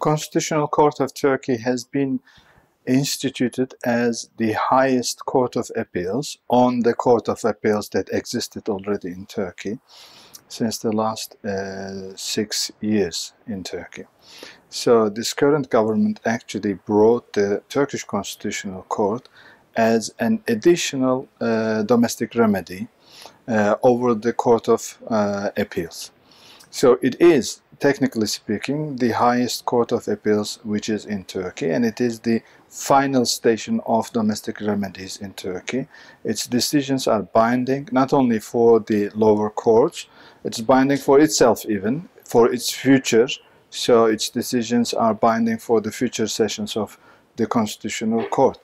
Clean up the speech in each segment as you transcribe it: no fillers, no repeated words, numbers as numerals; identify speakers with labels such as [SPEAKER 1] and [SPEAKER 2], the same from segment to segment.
[SPEAKER 1] Constitutional Court of Turkey has been instituted as the highest court of appeals on the court of appeals that existed already in Turkey since the last 6 years in Turkey. So this current government actually brought the Turkish Constitutional Court as an additional domestic remedy over the Court of Appeals. So it is, technically speaking, the highest court of appeals which is in Turkey, and it is the final station of domestic remedies in Turkey. Its decisions are binding not only for the lower courts, it's binding for itself even, for its future. So its decisions are binding for the future sessions of the Constitutional Court.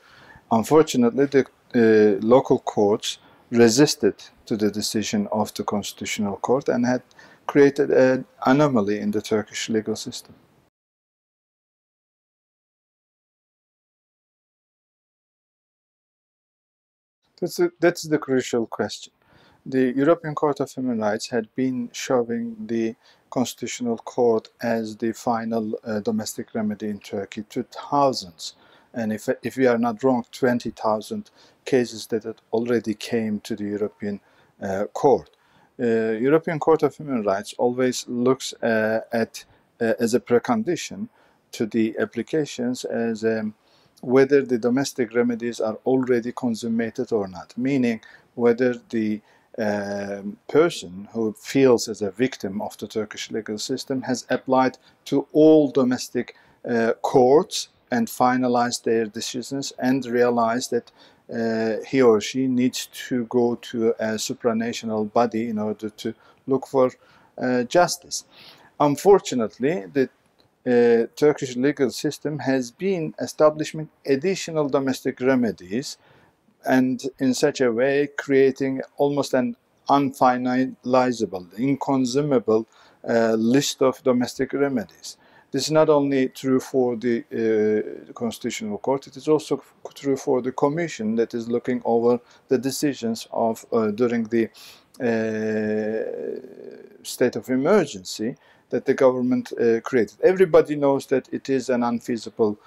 [SPEAKER 1] Unfortunately, the local courts resisted to the decision of the Constitutional Court and had created an anomaly in the Turkish legal system. That's the crucial question. The European Court of Human Rights had been showing the Constitutional Court as the final domestic remedy in Turkey to thousands, and if we are not wrong, 20,000 cases that had already came to the European Court. European Court of Human Rights always looks at as a precondition to the applications as whether the domestic remedies are already consummated or not, meaning whether the person who feels as a victim of the Turkish legal system has applied to all domestic courts and finalized their decisions and realized that he or she needs to go to a supranational body in order to look for justice. Unfortunately, the Turkish legal system has been establishing additional domestic remedies, and in such a way creating almost an unfinalizable, inconsumable list of domestic remedies. This is not only true for the Constitutional Court, it is also true for the Commission that is looking over the decisions of during the state of emergency that the government created. Everybody knows that it is an unfeasible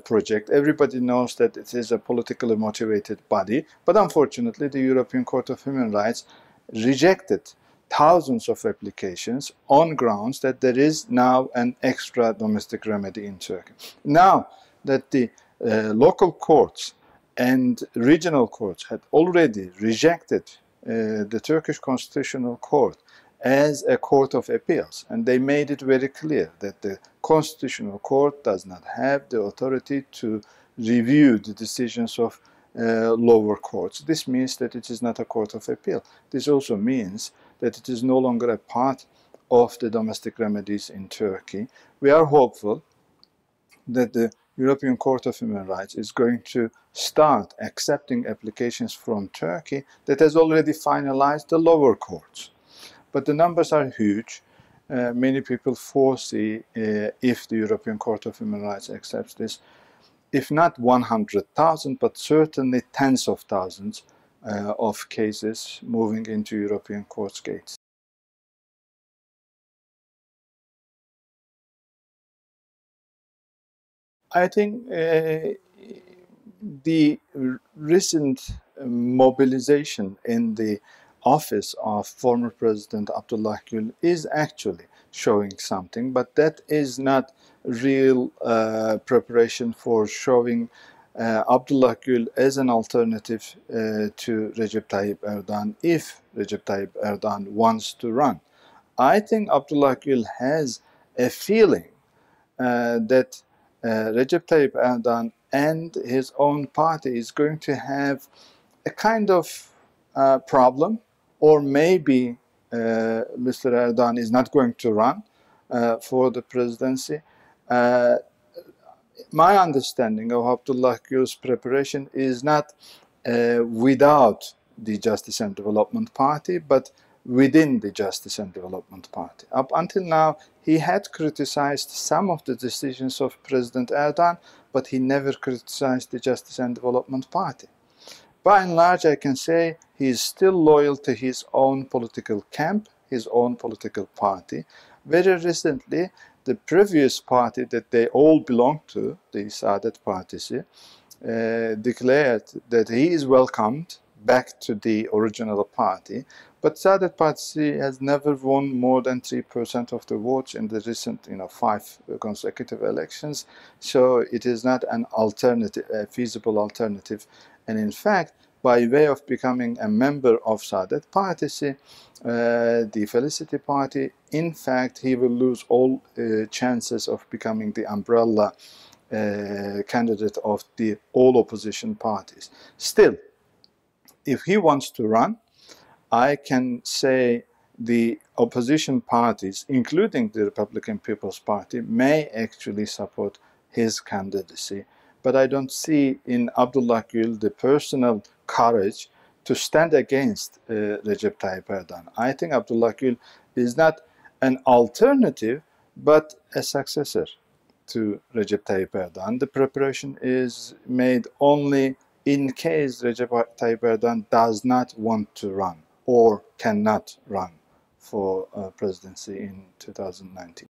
[SPEAKER 1] project. Everybody knows that it is a politically motivated body. But unfortunately, the European Court of Human Rights rejected thousands of applications on grounds that there is now an extra domestic remedy in Turkey. Now that the local courts and regional courts had already rejected the Turkish Constitutional Court as a court of appeals, and they made it very clear that the Constitutional Court does not have the authority to review the decisions of lower courts. This means that it is not a court of appeal. This also means that it is no longer a part of the domestic remedies in Turkey. We are hopeful that the European Court of Human Rights is going to start accepting applications from Turkey that has already finalized the lower courts. But the numbers are huge. Many people foresee if the European Court of Human Rights accepts this, if not 100,000, but certainly tens of thousands of cases moving into European courts' gates. I think the recent mobilization in the office of former President Abdullah Gül is actually showing something, but that is not real preparation for showing Abdullah Gül as an alternative to Recep Tayyip Erdogan if Recep Tayyip Erdogan wants to run. I think Abdullah Gül has a feeling that Recep Tayyip Erdogan and his own party is going to have a kind of problem, or maybe Mr. Erdogan is not going to run for the presidency. My understanding of Abdullah Gül's preparation is not without the Justice and Development Party, but within the Justice and Development Party. Up until now, he had criticized some of the decisions of President Erdogan, but he never criticized the Justice and Development Party. By and large, I can say he is still loyal to his own political camp, his own political party. Very recently, the previous party that they all belong to, the Saadet Partisi, declared that he is welcomed back to the original party, but Saadet Partisi has never won more than 3% of the votes in the recent, 5 consecutive elections. So it is not an alternative, a feasible alternative. And in fact, by way of becoming a member of Saadet Partisi, the Felicity Party, in fact, he will lose all chances of becoming the umbrella candidate of the all opposition parties. Still, if he wants to run, I can say the opposition parties, including the Republican People's Party, may actually support his candidacy. But I don't see in Abdullah Gül the personal courage to stand against Recep Tayyip Erdogan. I think Abdullah Gül is not an alternative, but a successor to Recep Tayyip Erdogan. The preparation is made only in case Recep Tayyip Erdogan does not want to run or cannot run for presidency in 2019.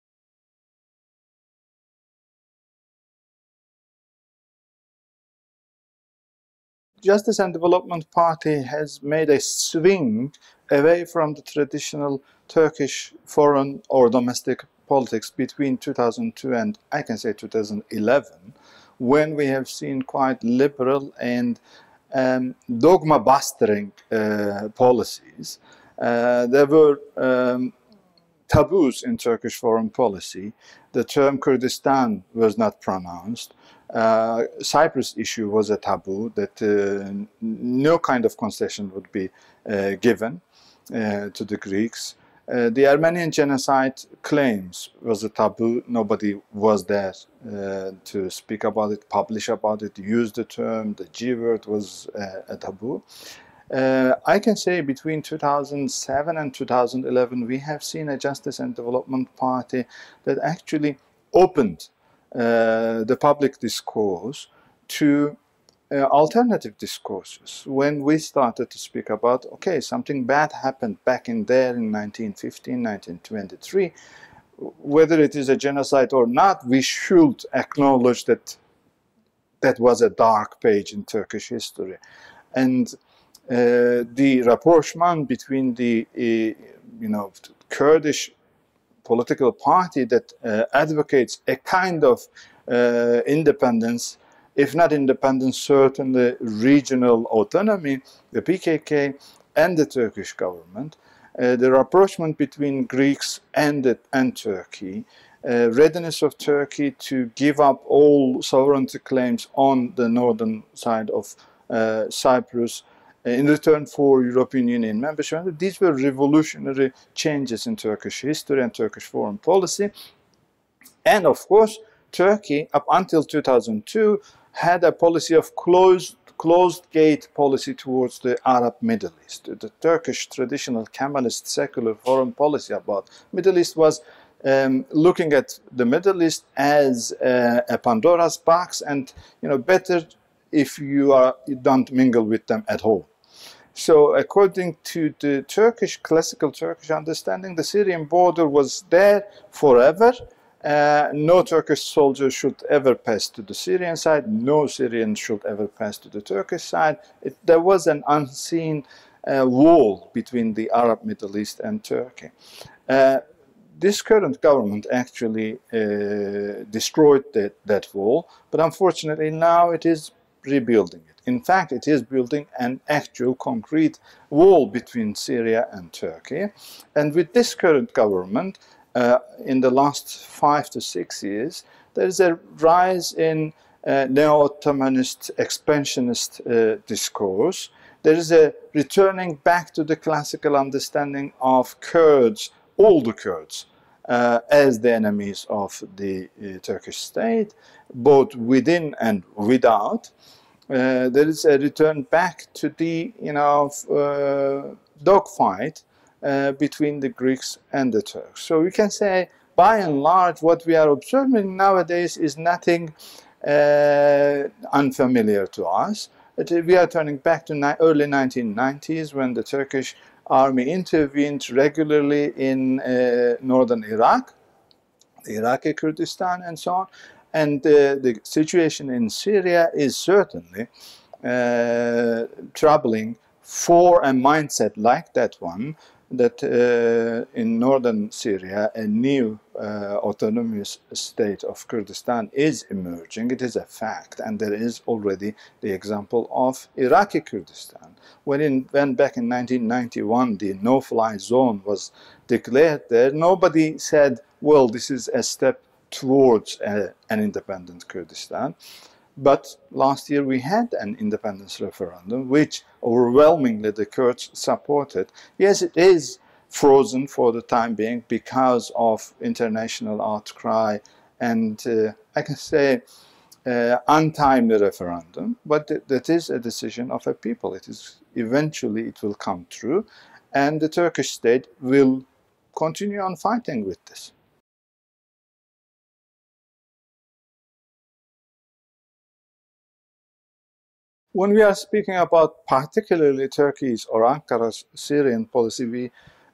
[SPEAKER 1] Justice and Development Party has made a swing away from the traditional Turkish foreign or domestic politics between 2002 and I can say 2011, when we have seen quite liberal and dogma-busting policies. There were taboos in Turkish foreign policy. The term Kurdistan was not pronounced. Cyprus issue was a taboo, that no kind of concession would be given to the Greeks. The Armenian genocide claims was a taboo. Nobody was there to speak about it, publish about it, use the term. The G word was a taboo. I can say between 2007 and 2011, we have seen a Justice and Development Party that actually opened the public discourse to alternative discourses. When we started to speak about, okay, something bad happened back in there in 1915, 1923, whether it is a genocide or not, we should acknowledge that that was a dark page in Turkish history. And the rapprochement between the Kurdish political party that advocates a kind of independence, if not independence, certainly regional autonomy, the PKK and the Turkish government, the rapprochement between Greeks and Turkey, readiness of Turkey to give up all sovereignty claims on the northern side of Cyprus in return for European Union membership. These were revolutionary changes in Turkish history and Turkish foreign policy. And of course, Turkey, up until 2002, had a policy of closed gate policy towards the Arab Middle East. The Turkish traditional Kemalist secular foreign policy about Middle East was looking at the Middle East as a Pandora's box, and better if you don't mingle with them at all. So according to the classical Turkish understanding, the Syrian border was there forever. No Turkish soldier should ever pass to the Syrian side. No Syrian should ever pass to the Turkish side. There was an unseen wall between the Arab Middle East and Turkey. This current government actually destroyed that wall, but unfortunately now it is rebuilding it. In fact, it is building an actual concrete wall between Syria and Turkey. And with this current government, in the last 5 to 6 years, there is a rise in neo-Ottomanist, expansionist discourse. There is a returning back to the classical understanding of Kurds, all the Kurds, as the enemies of the Turkish state, both within and without. There is a return back to the dogfight between the Greeks and the Turks. So we can say, by and large, what we are observing nowadays is nothing unfamiliar to us. We are turning back to early 1990s, when the Turkish army intervened regularly in northern Iraq, Iraqi Kurdistan, and so on. And the situation in Syria is certainly troubling for a mindset like that one, that in northern Syria a new autonomous state of Kurdistan is emerging. It is a fact, and there is already the example of Iraqi Kurdistan. When back in 1991 the no-fly zone was declared there, nobody said, well, this is a step towards an independent Kurdistan. But last year we had an independence referendum, which overwhelmingly the Kurds supported. Yes, it is frozen for the time being because of international outcry and, I can say, untimely referendum. But that is a decision of a people. It is eventually it will come true, and the Turkish state will continue on fighting with this. When we are speaking about particularly Turkey's or Ankara's Syrian policy, we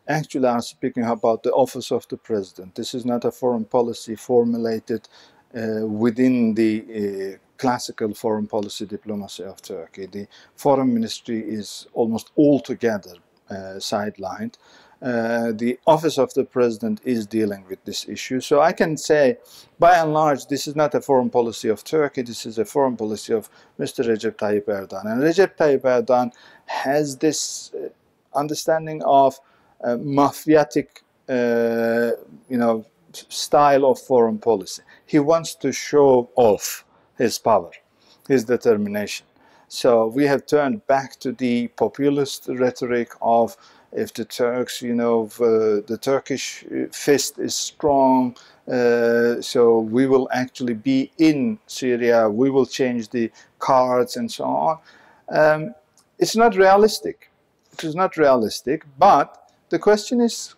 [SPEAKER 1] actually are speaking about the office of the president. This is not a foreign policy formulated within the classical foreign policy diplomacy of Turkey. The foreign ministry is almost altogether sidelined. The office of the president is dealing with this issue. So I can say, by and large, this is not a foreign policy of Turkey, this is a foreign policy of Mr. Recep Tayyip Erdogan. And Recep Tayyip Erdogan has this understanding of mafiatic, style of foreign policy. He wants to show off his power, his determination. So we have turned back to the populist rhetoric of, if the Turks, the Turkish fist is strong, so we will actually be in Syria, we will change the cards and so on. It's not realistic. It is not realistic, but the question is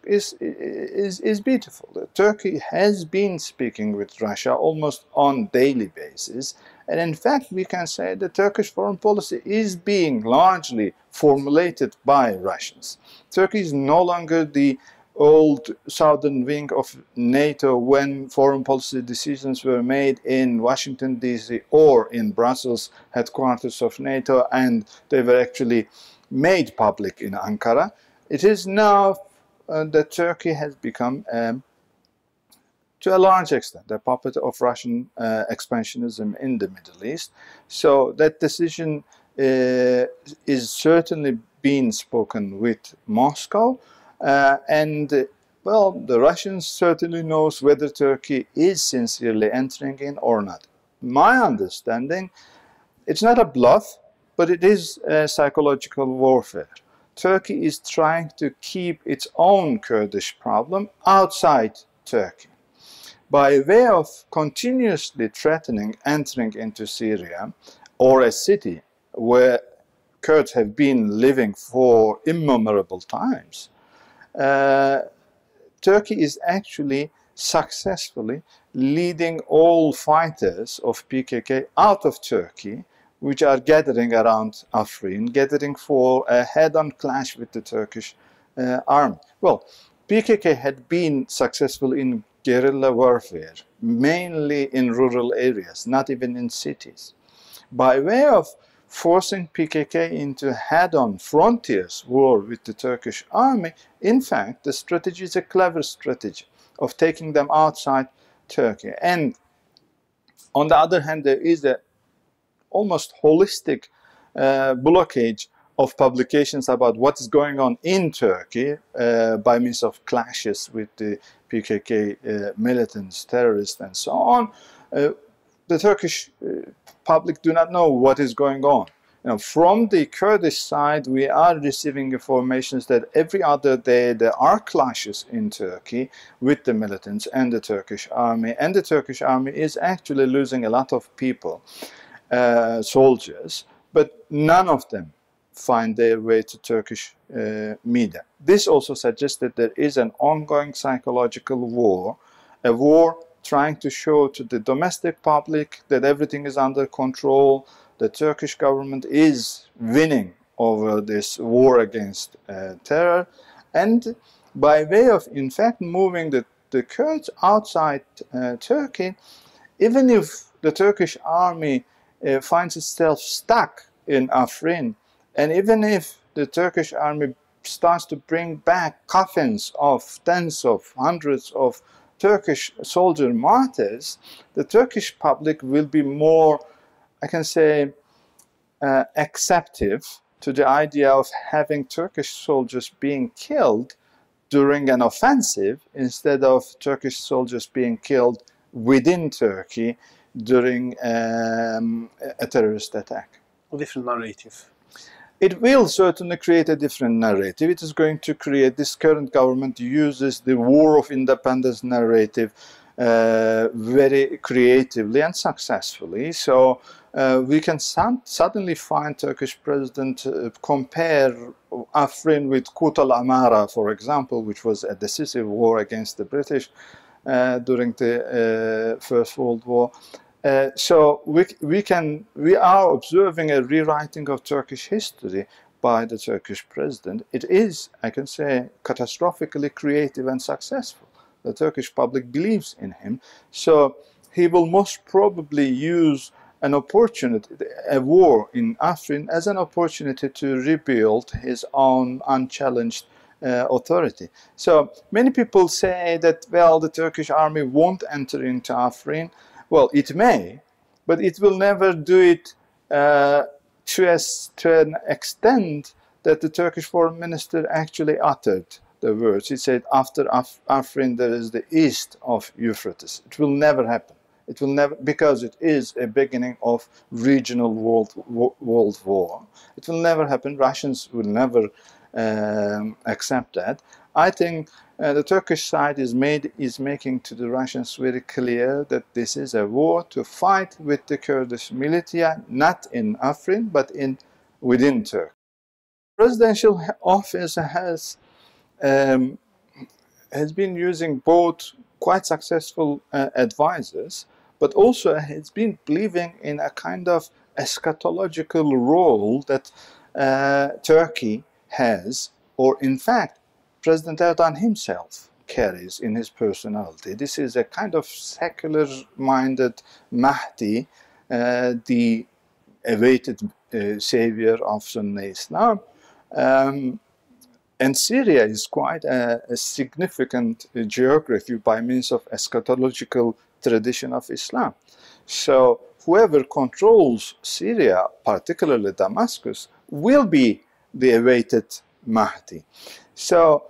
[SPEAKER 1] beautiful. Turkey has been speaking with Russia almost on daily basis, and in fact we can say the Turkish foreign policy is being largely formulated by Russians. Turkey is no longer the old southern wing of NATO when foreign policy decisions were made in Washington DC or in Brussels, headquarters of NATO, and they were actually made public in Ankara. It is now that Turkey has become, to a large extent, a puppet of Russian expansionism in the Middle East. So that decision is certainly being spoken with Moscow. Well, the Russians certainly knows whether Turkey is sincerely entering in or not. My understanding, it's not a bluff, but it is psychological warfare. Turkey is trying to keep its own Kurdish problem outside Turkey by way of continuously threatening entering into Syria or a city where Kurds have been living for immemorable times. Turkey is actually successfully leading all fighters of PKK out of Turkey, which are gathering around Afrin, gathering for a head-on clash with the Turkish army. Well, PKK had been successful in guerrilla warfare, mainly in rural areas, not even in cities. By way of forcing PKK into head-on frontiers war with the Turkish army, in fact, the strategy is a clever strategy of taking them outside Turkey. And on the other hand, there is a almost holistic blockage of publications about what is going on in Turkey by means of clashes with the PKK militants, terrorists, and so on. The Turkish public do not know what is going on. From the Kurdish side, we are receiving information that every other day there are clashes in Turkey with the militants and the Turkish army, and the Turkish army is actually losing a lot of people. Soldiers, but none of them find their way to Turkish media. This also suggests that there is an ongoing psychological war, a war trying to show to the domestic public that everything is under control, the Turkish government is winning over this war against terror, and by way of, in fact, moving the the Kurds outside Turkey, even if the Turkish army finds itself stuck in Afrin, and even if the Turkish army starts to bring back coffins of tens of hundreds of Turkish soldier martyrs, the Turkish public will be more, I can say, acceptive to the idea of having Turkish soldiers being killed during an offensive instead of Turkish soldiers being killed within Turkey during a terrorist attack.
[SPEAKER 2] A different narrative.
[SPEAKER 1] It will certainly create a different narrative. It is going to create, this current government uses the war of independence narrative very creatively and successfully. So we can suddenly find Turkish president compare Afrin with Kut al-Amara, for example, which was a decisive war against the British during the First World War. So we are observing a rewriting of Turkish history by the Turkish president. It is, I can say, catastrophically creative and successful. The Turkish public believes in him. So he will most probably use an opportunity, a war in Afrin, as an opportunity to rebuild his own unchallenged authority. So many people say that, well, the Turkish army won't enter into Afrin. Well, it may, but it will never do it to an extent that the Turkish foreign minister actually uttered the words. He said, after Afrin there is the east of Euphrates. It will never happen. It will never, because it is a beginning of regional world war. It will never happen. Russians will never accept that. I think the Turkish side is making to the Russians very clear that this is a war to fight with the Kurdish militia, not in Afrin, but within Turkey. The presidential office has been using both quite successful advisors, but also has been believing in a kind of eschatological role that Turkey has, or in fact, President Erdogan himself carries in his personality. This is a kind of secular-minded Mahdi, the awaited savior of Sunni Islam. And Syria is quite a significant geography by means of eschatological tradition of Islam. So whoever controls Syria, particularly Damascus, will be the awaited Mahdi. So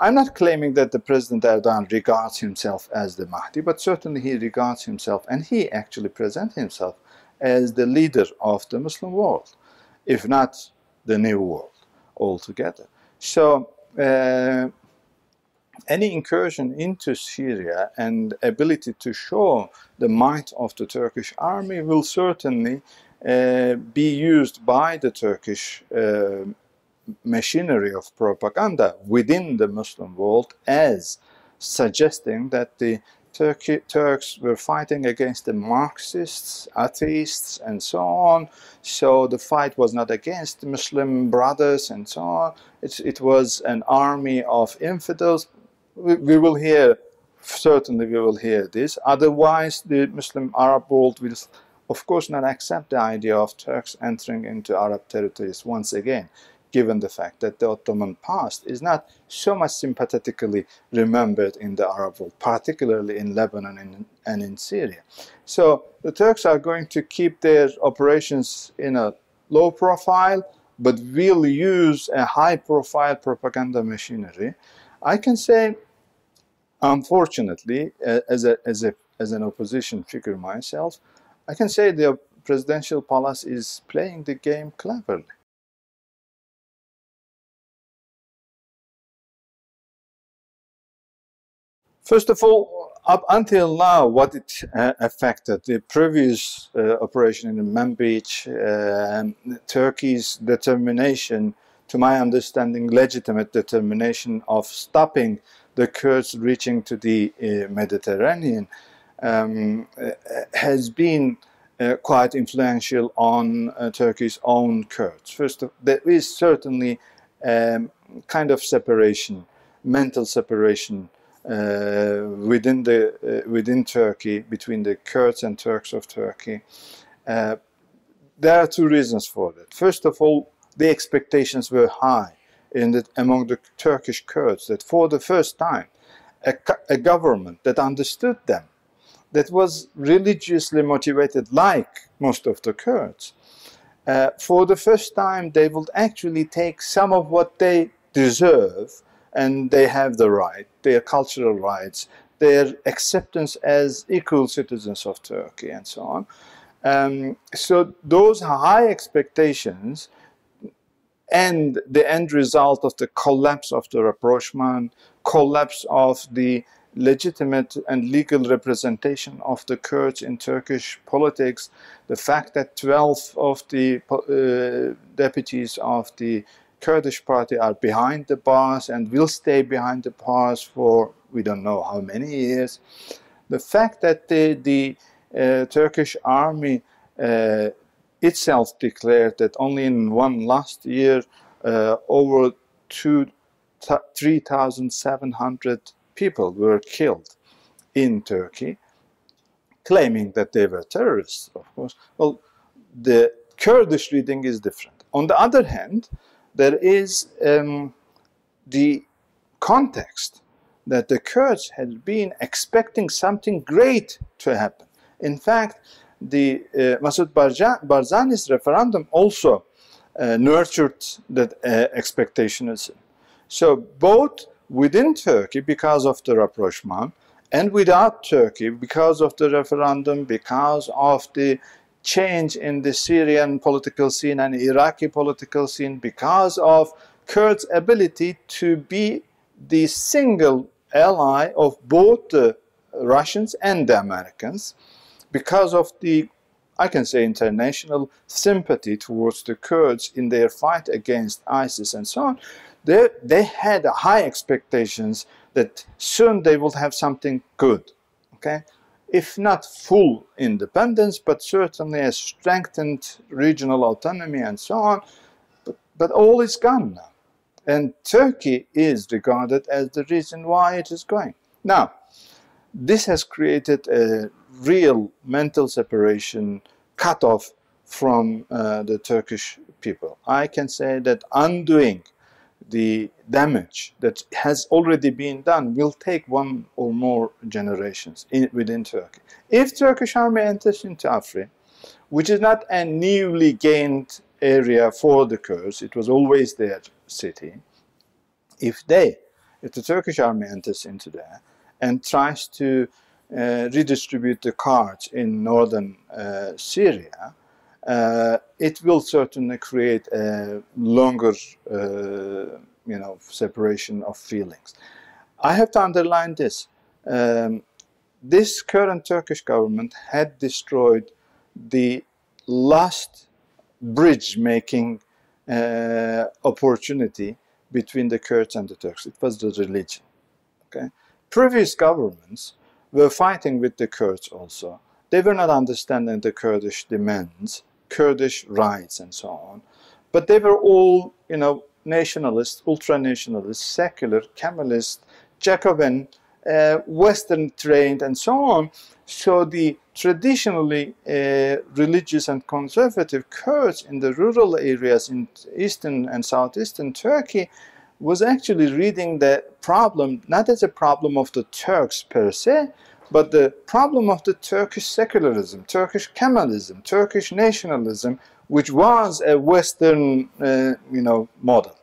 [SPEAKER 1] I'm not claiming that the President Erdogan regards himself as the Mahdi, but certainly he regards himself, and he actually presents himself as the leader of the Muslim world, if not the new world altogether. So any incursion into Syria and ability to show the might of the Turkish army will certainly be used by the Turkish machinery of propaganda within the Muslim world as suggesting that the Turks were fighting against the Marxists, atheists, and so on. So the fight was not against the Muslim brothers and so on. It was an army of infidels. We will hear, certainly we will hear this. Otherwise, the Muslim Arab world will, of course, not accept the idea of Turks entering into Arab territories once again, given the fact that the Ottoman past is not so much sympathetically remembered in the Arab world, particularly in Lebanon and in Syria. So the Turks are going to keep their operations in a low profile, but will use a high profile propaganda machinery. I can say, unfortunately, as an opposition figure myself, I can say the presidential palace is playing the game cleverly. First of all, up until now, what it affected, the previous operation in Manbij, Turkey's determination, to my understanding, legitimate determination of stopping the Kurds reaching to the Mediterranean, has been quite influential on Turkey's own Kurds. First, there is certainly kind of separation, mental separation within Turkey, between the Kurds and Turks of Turkey. There are two reasons for that. First of all, the expectations were high among the Turkish Kurds, that for the first time, a government that understood them, that was religiously motivated like most of the Kurds, for the first time they would actually take some of what they deserve, and they have the right, their cultural rights, their acceptance as equal citizens of Turkey, and so on. So those high expectations and the end result of the collapse of the rapprochement, collapse of the legitimate and legal representation of the Kurds in Turkish politics, the fact that 12 of the deputies of the Kurdish party are behind the bars and will stay behind the bars for we don't know how many years, the fact that the Turkish army itself declared that only in one last year over 3,700 people were killed in Turkey, claiming that they were terrorists, of course. Well, the Kurdish reading is different. On the other hand, there is the context that the Kurds had been expecting something great to happen. In fact, the Masoud Barzani's referendum also nurtured that expectationism. So both within Turkey, because of the rapprochement, and without Turkey, because of the referendum, because of the change in the Syrian political scene and Iraqi political scene, because of Kurds' ability to be the single ally of both the Russians and the Americans, because of the, I can say, international sympathy towards the Kurds in their fight against ISIS and so on, they had high expectations that soon they will have something good, okay? If not full independence, but certainly a strengthened regional autonomy and so on. But all is gone now. And Turkey is regarded as the reason why it is going. Now, this has created a real mental separation, cutoff from the Turkish people. I can say that undoing the damage that has already been done will take one or more generations within Turkey. If Turkish army enters into Afrin, which is not a newly gained area for the Kurds, it was always their city, if the Turkish army enters into there and tries to redistribute the Kurds in northern Syria, it will certainly create a longer, separation of feelings. I have to underline this. This current Turkish government had destroyed the last bridge-making opportunity between the Kurds and the Turks. It was the religion. Okay? Previous governments were fighting with the Kurds also. They were not understanding the Kurdish demands, Kurdish rights, and so on. But they were all, nationalists, ultra-nationalists, secular, Kemalist, Jacobin, Western trained, and so on. So the traditionally religious and conservative Kurds in the rural areas in eastern and southeastern Turkey was actually reading the problem not as a problem of the Turks per se, but the problem of the Turkish secularism, Turkish Kemalism, Turkish nationalism, which was a Western, model.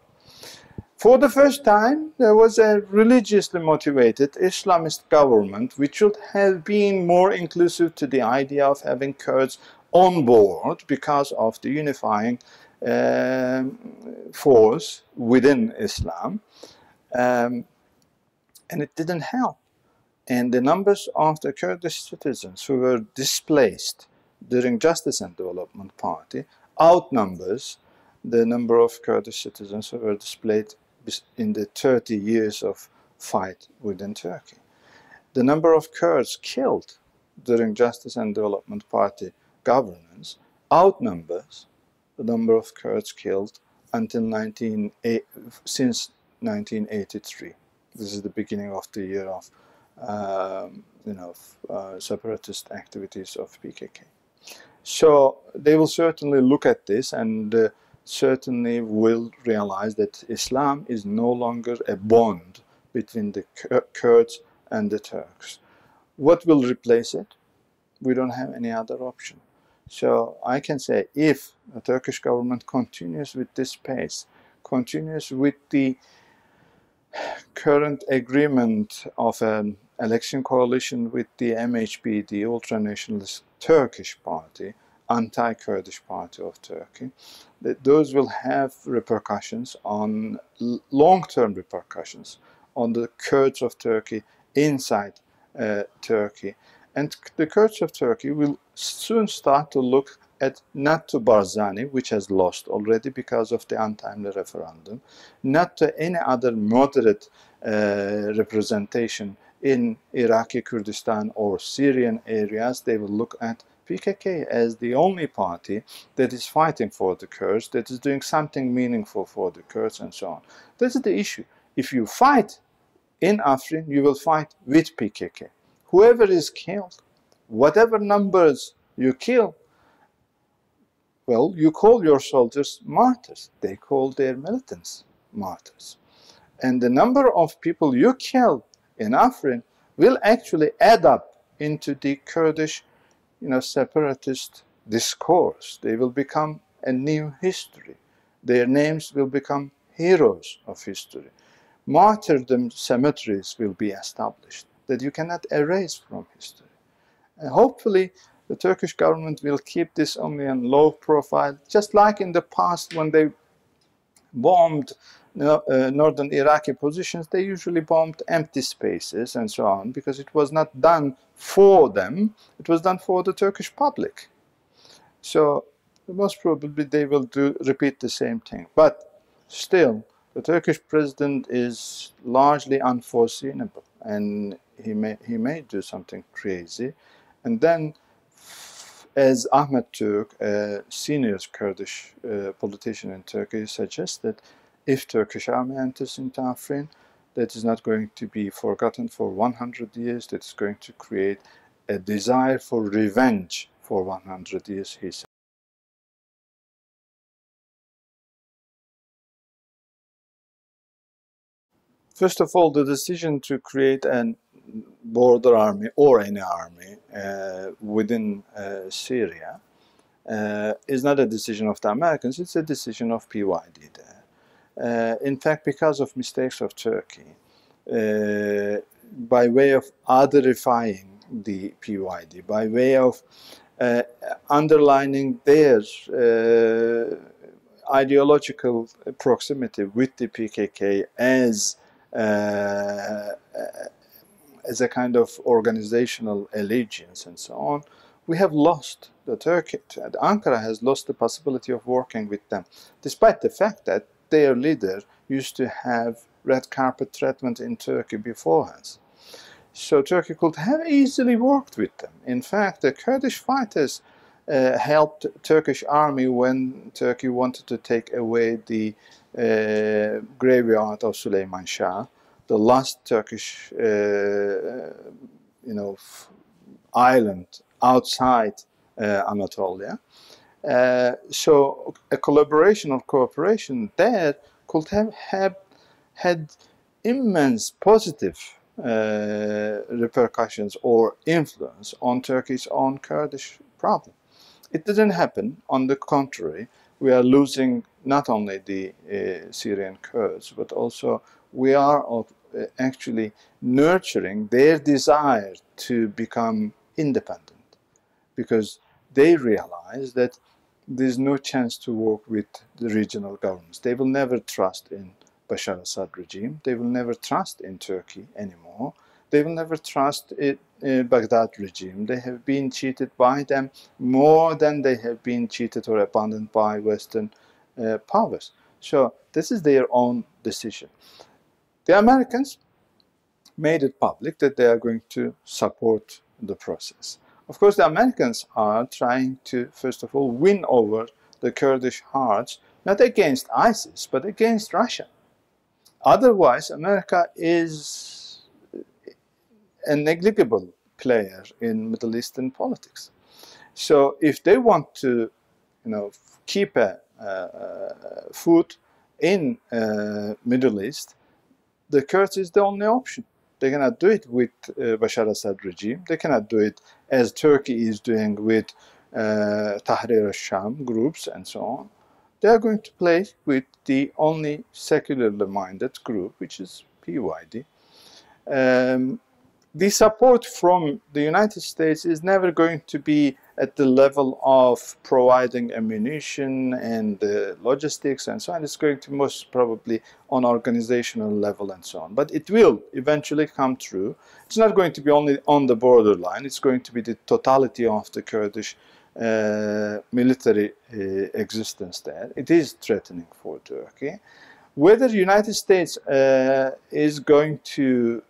[SPEAKER 1] For the first time, there was a religiously motivated Islamist government which should have been more inclusive to the idea of having Kurds on board because of the unifying force within Islam. And it didn't help. And the numbers of the Kurdish citizens who were displaced during Justice and Development Party outnumbers the number of Kurdish citizens who were displaced in the 30 years of fight within Turkey. The number of Kurds killed during Justice and Development Party governance outnumbers the number of Kurds killed until since 1983. This is the beginning of the year of separatist activities of PKK. So they will certainly look at this and certainly will realize that Islam is no longer a bond between the Kurds and the Turks. What will replace it? We don't have any other option. So I can say if the Turkish government continues with this pace, continues with the current agreement of an election coalition with the MHP, the ultra-nationalist Turkish party, anti-Kurdish party of Turkey, that those will have repercussions on long-term repercussions on the Kurds of Turkey inside Turkey. And the Kurds of Turkey will soon start to look at not to Barzani, which has lost already because of the untimely referendum, not to any other moderate representation in Iraqi Kurdistan or Syrian areas. They will look at PKK as the only party that is fighting for the Kurds, that is doing something meaningful for the Kurds and so on. This is the issue. If you fight in Afrin, you will fight with PKK. Whoever is killed, whatever numbers you kill, well, you call your soldiers martyrs. They call their militants martyrs. And the number of people you kill in Afrin will actually add up into the Kurdish, separatist discourse. They will become a new history. Their names will become heroes of history. Martyrdom cemeteries will be established that you cannot erase from history. And hopefully, the Turkish government will keep this only on low profile, just like in the past when they bombed northern Iraqi positions. They usually bombed empty spaces and so on, because it was not done for them, it was done for the Turkish public. So most probably they will repeat the same thing. But still, the Turkish president is largely unforeseeable, and he may do something crazy. And then, as Ahmet Türk, a senior Kurdish politician in Turkey, suggested, if Turkish army enters into Afrin, that is not going to be forgotten for 100 years, that is going to create a desire for revenge for 100 years, he said. First of all, the decision to create a border army or any army within Syria is not a decision of the Americans, it's a decision of PYD there. In fact, because of mistakes of Turkey, by way of otherifying the PYD, by way of underlining their ideological proximity with the PKK as a kind of organizational allegiance and so on, we have lost Ankara has lost the possibility of working with them, despite the fact that their leader used to have red carpet treatment in Turkey beforehand. So Turkey could have easily worked with them. In fact, the Kurdish fighters helped Turkish army when Turkey wanted to take away the graveyard of Süleyman Shah, the last Turkish island outside Anatolia. So a collaboration or cooperation there could have had immense positive repercussions or influence on Turkey's own Kurdish problem. It didn't happen. On the contrary, we are losing not only the Syrian Kurds, but also we are actually nurturing their desire to become independent, because they realize that there's no chance to work with the regional governments. They will never trust in Bashar Assad regime. They will never trust in Turkey anymore. They will never trust in Baghdad regime. They have been cheated by them more than they have been cheated or abandoned by Western powers. So this is their own decision. The Americans made it public that they are going to support the process. Of course, the Americans are trying to, first of all, win over the Kurdish hearts, not against ISIS, but against Russia. Otherwise, America is a negligible player in Middle Eastern politics. So if they want to, keep a foot in Middle East, the Kurds is the only option. They cannot do it with Bashar Assad regime. They cannot do it as Turkey is doing with Tahrir al-Sham groups and so on. They are going to play with the only secularly minded group, which is PYD. The support from the United States is never going to be at the level of providing ammunition and logistics and so on. It's going to most probably on organizational level and so on. But it will eventually come true. It's not going to be only on the borderline. It's going to be the totality of the Kurdish military existence there. It is threatening for Turkey. Whether the United States is going to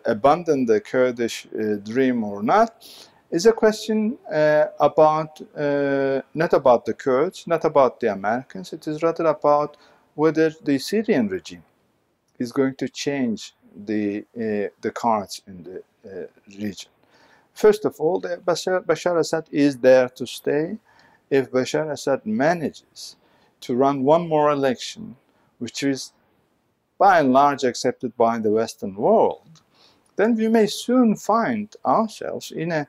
[SPEAKER 1] abandon the Kurdish dream or not is a question about not about the Kurds, not about the Americans. It is rather about whether the Syrian regime is going to change the cards in the region. First of all, Bashar Assad is there to stay. If Bashar Assad manages to run one more election, which is by and large accepted by the Western world, then we may soon find ourselves in an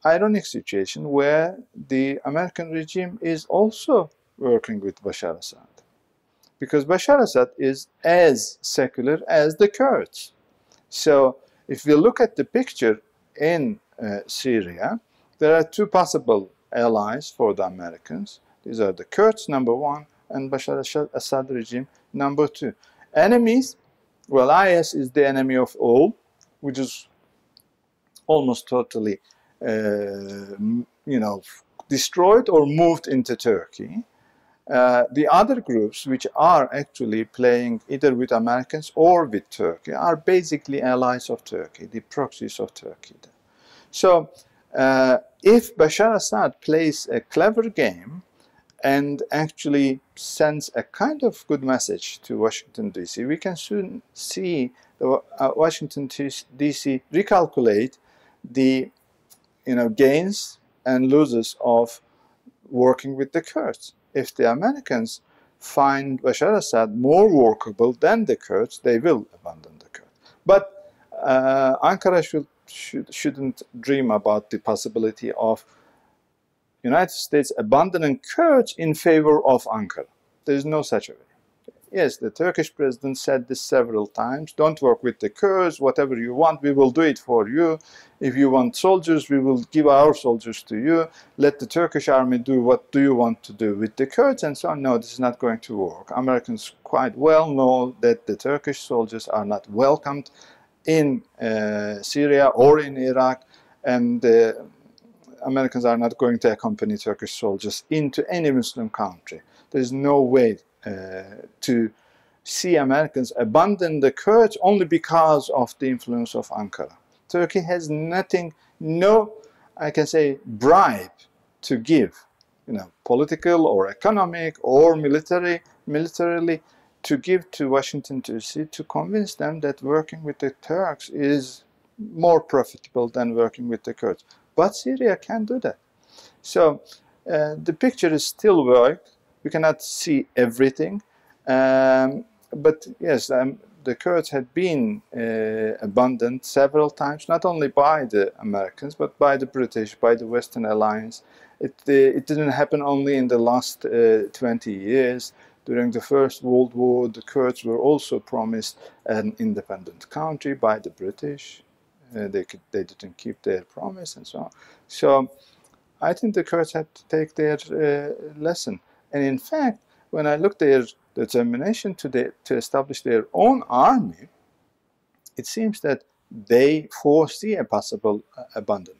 [SPEAKER 1] ironic situation where the American regime is also working with Bashar Assad. Because Bashar Assad is as secular as the Kurds. So if we look at the picture in Syria, there are two possible allies for the Americans. These are the Kurds, number one, and Bashar Assad regime, number two. Enemies, well, IS is the enemy of all, which is almost totally, destroyed or moved into Turkey. The other groups, which are actually playing either with Americans or with Turkey, are basically allies of Turkey, the proxies of Turkey. So, if Bashar Assad plays a clever game and actually sends a kind of good message to Washington, D.C., we can soon see Washington, D.C. recalculate the gains and losses of working with the Kurds. If the Americans find Bashar Assad more workable than the Kurds, they will abandon the Kurds. But Ankara shouldn't dream about the possibility of United States abandoning Kurds in favor of Ankara. There is no such a way. Yes, the Turkish president said this several times. Don't work with the Kurds. Whatever you want, we will do it for you. If you want soldiers, we will give our soldiers to you. Let the Turkish army do what do you want to do with the Kurds and so on. No, this is not going to work. Americans quite well know that the Turkish soldiers are not welcomed in Syria or in Iraq, and Americans are not going to accompany Turkish soldiers into any Muslim country. There is no way to see Americans abandon the Kurds only because of the influence of Ankara. Turkey has nothing, I can say, bribe to give, political or economic or militarily to give to Washington, D.C. to convince them that working with the Turks is more profitable than working with the Kurds. But Syria can't do that. So the picture is still vague. We cannot see everything. But yes, the Kurds had been abandoned several times, not only by the Americans, but by the British, by the Western Alliance. It didn't happen only in the last 20 years. During the First World War, the Kurds were also promised an independent country by the British. They didn't keep their promise and so on. So I think the Kurds had to take their lesson. And in fact, when I look at their determination to establish their own army, it seems that they foresee a possible abandonment.